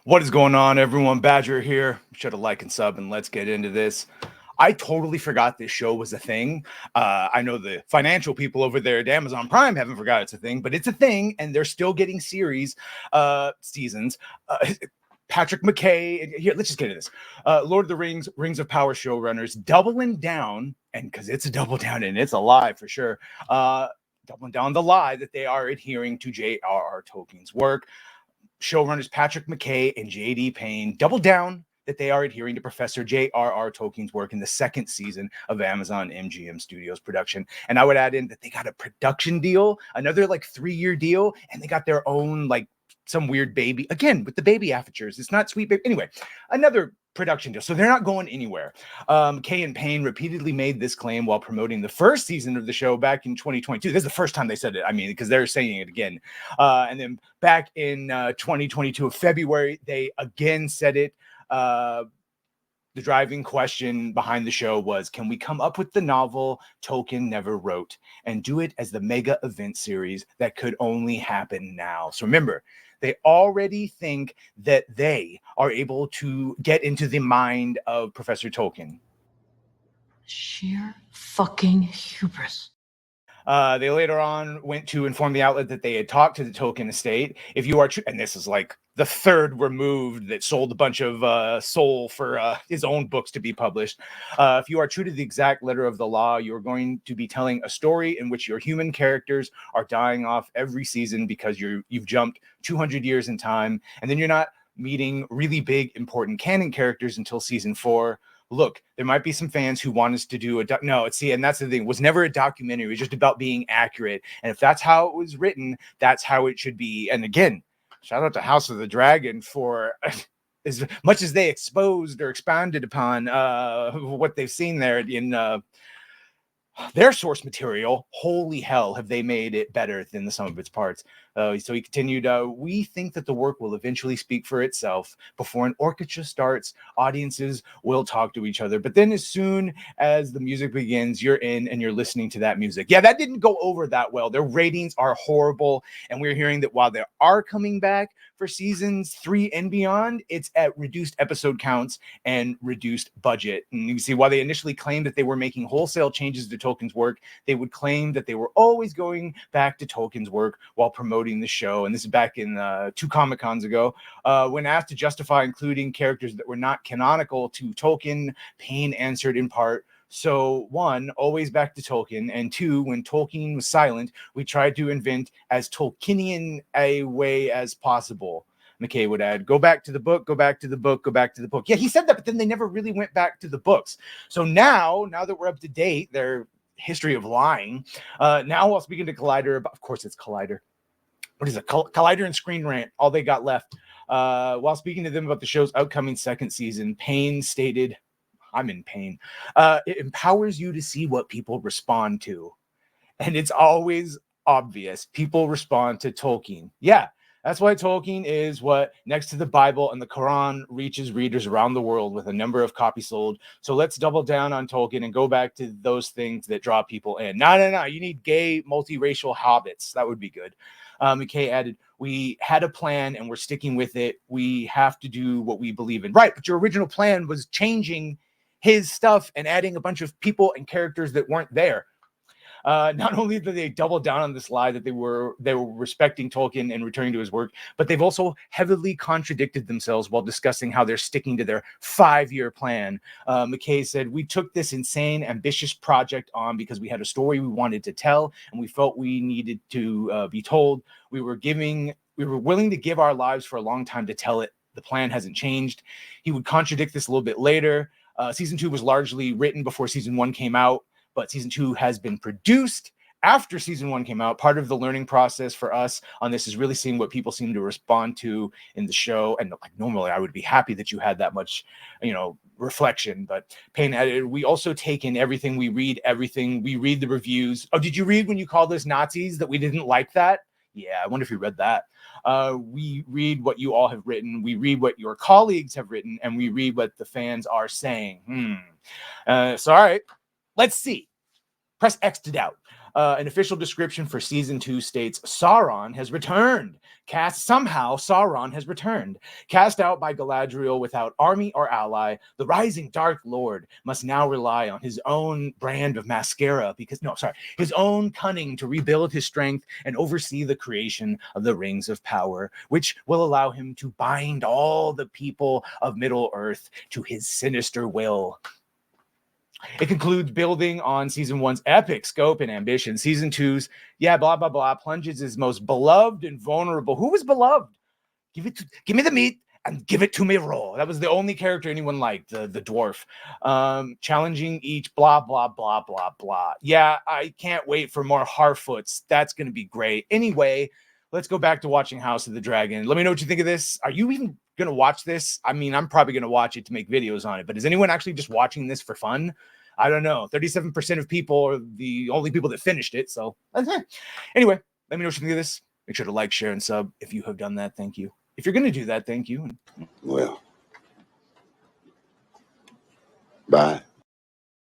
What is going on, everyone? Badger here. Should have like and sub, and let's get into this. I totally forgot this show was a thing. I know the financial people over there at Amazon Prime haven't forgot it's a thing, but it's a thing, and they're still getting seasons. Patrick McKay. Here, let's just get into this. Lord of the Rings, Rings of Power showrunners doubling down, and because it's a double down and it's a lie for sure. Doubling down the lie that they are adhering to J.R.R. Tolkien's work. Showrunners Patrick McKay and J.D. Payne double down that they are adhering to Professor J.R.R. Tolkien's work in the second season of Amazon MGM Studios production. And I would add in that they got a production deal, another like 3-year deal, and they got their own like some weird baby, again, with the baby apertures. It's not sweet baby. Anyway, another production deal. So they're not going anywhere. Kay and Payne repeatedly made this claim while promoting the first season of the show back in 2022. This is the first time they said it. I mean, because they're saying it again. And then back in 2022 of February, they again said it. The driving question behind the show was, can we come up with the novel Tolkien never wrote and do it as the mega event series that could only happen now? So remember, they already think that they are able to get into the mind of Professor Tolkien. Sheer fucking hubris. They later on went to inform the outlet that they had talked to the Tolkien estate. If you are true, and this is like the third removed that sold a bunch of soul for his own books to be published. If you are true to the exact letter of the law, you're going to be telling a story in which your human characters are dying off every season because you've jumped 200 years in time, and then you're not meeting really big, important canon characters until season 4. Look, there might be some fans who want us to do and that's the thing. It was never a documentary. It was just about being accurate. And if that's how it was written, that's how it should be. And again, shout out to House of the Dragon for as much as they exposed or expounded upon what they've seen there in their source material. Holy hell, have they made it better than the sum of its parts. So he continued, we think that the work will eventually speak for itself. Before an orchestra starts, audiences will talk to each other. But then as soon as the music begins, you're in and you're listening to that music. Yeah, that didn't go over that well. Their ratings are horrible. And we're hearing that while they are coming back for seasons 3 and beyond, it's at reduced episode counts and reduced budget. And you can see, while they initially claimed that they were making wholesale changes to Tolkien's work, they would claim that they were always going back to Tolkien's work while promoting the show. And this is back in 2 Comic-Cons ago. When asked to justify including characters that were not canonical to Tolkien, Payne answered in part, so 1, always back to Tolkien, and 2, when Tolkien was silent, we tried to invent as Tolkienian a way as possible. McKay would add, go back to the book, go back to the book, go back to the book. Yeah, he said that, but then they never really went back to the books. So now that we're up to date, their history of lying, now while speaking to Collider, of course it's Collider. What is it? Collider and Screen Rant, all they got left. While speaking to them about the show's upcoming second season, Payne stated, I'm in pain. It empowers you to see what people respond to. And it's always obvious. People respond to Tolkien. Yeah, that's why Tolkien is what, next to the Bible and the Quran, reaches readers around the world with a number of copies sold. So let's double down on Tolkien and go back to those things that draw people in. No. You need gay, multiracial hobbits. That would be good. McKay added, we had a plan and we're sticking with it. We have to do what we believe in. Right, but your original plan was changing his stuff and adding a bunch of people and characters that weren't there. Not only did they double down on this lie that they were respecting Tolkien and returning to his work, but they've also heavily contradicted themselves while discussing how they're sticking to their 5-year plan. McKay said, we took this insane, ambitious project on because we had a story we wanted to tell, and we felt we needed to be told. We were willing to give our lives for a long time to tell it. The plan hasn't changed. He would contradict this a little bit later. Season 2 was largely written before season 1 came out, but season 2 has been produced after season 1 came out. Part of the learning process for us on this is really seeing what people seem to respond to in the show. And like, normally I would be happy that you had that much, reflection, but Payne added, we also take in everything. We read the reviews. Oh, did you read when you called us Nazis that we didn't like that? Yeah, I wonder if you read that. We read what you all have written. We read what your colleagues have written, and we read what the fans are saying. So, all right, let's see. Press X to doubt. An official description for season 2 states Sauron has returned. Somehow Sauron has returned. Cast out by Galadriel without army or ally, the rising Dark Lord must now rely on his own brand of mascara his own cunning to rebuild his strength and oversee the creation of the Rings of Power, which will allow him to bind all the people of Middle-earth to his sinister will. It concludes building on season 1's epic scope and ambition. Season 2's, blah, blah, blah, plunges his most beloved and vulnerable. Who was beloved? Give me the meat and give it to me raw. That was the only character anyone liked, the dwarf. Challenging each blah, blah, blah, blah, blah. Yeah, I can't wait for more Harfoots. That's going to be great. Anyway, let's go back to watching House of the Dragon. Let me know what you think of this. Are you even going to watch this? I mean, I'm probably going to watch it to make videos on it, but is anyone actually just watching this for fun? I don't know. 37% of people are the only people that finished it. So anyway, let me know what you think of this. Make sure to like, share, and sub. If you have done that, thank you. If you're going to do that, thank you. Well, bye.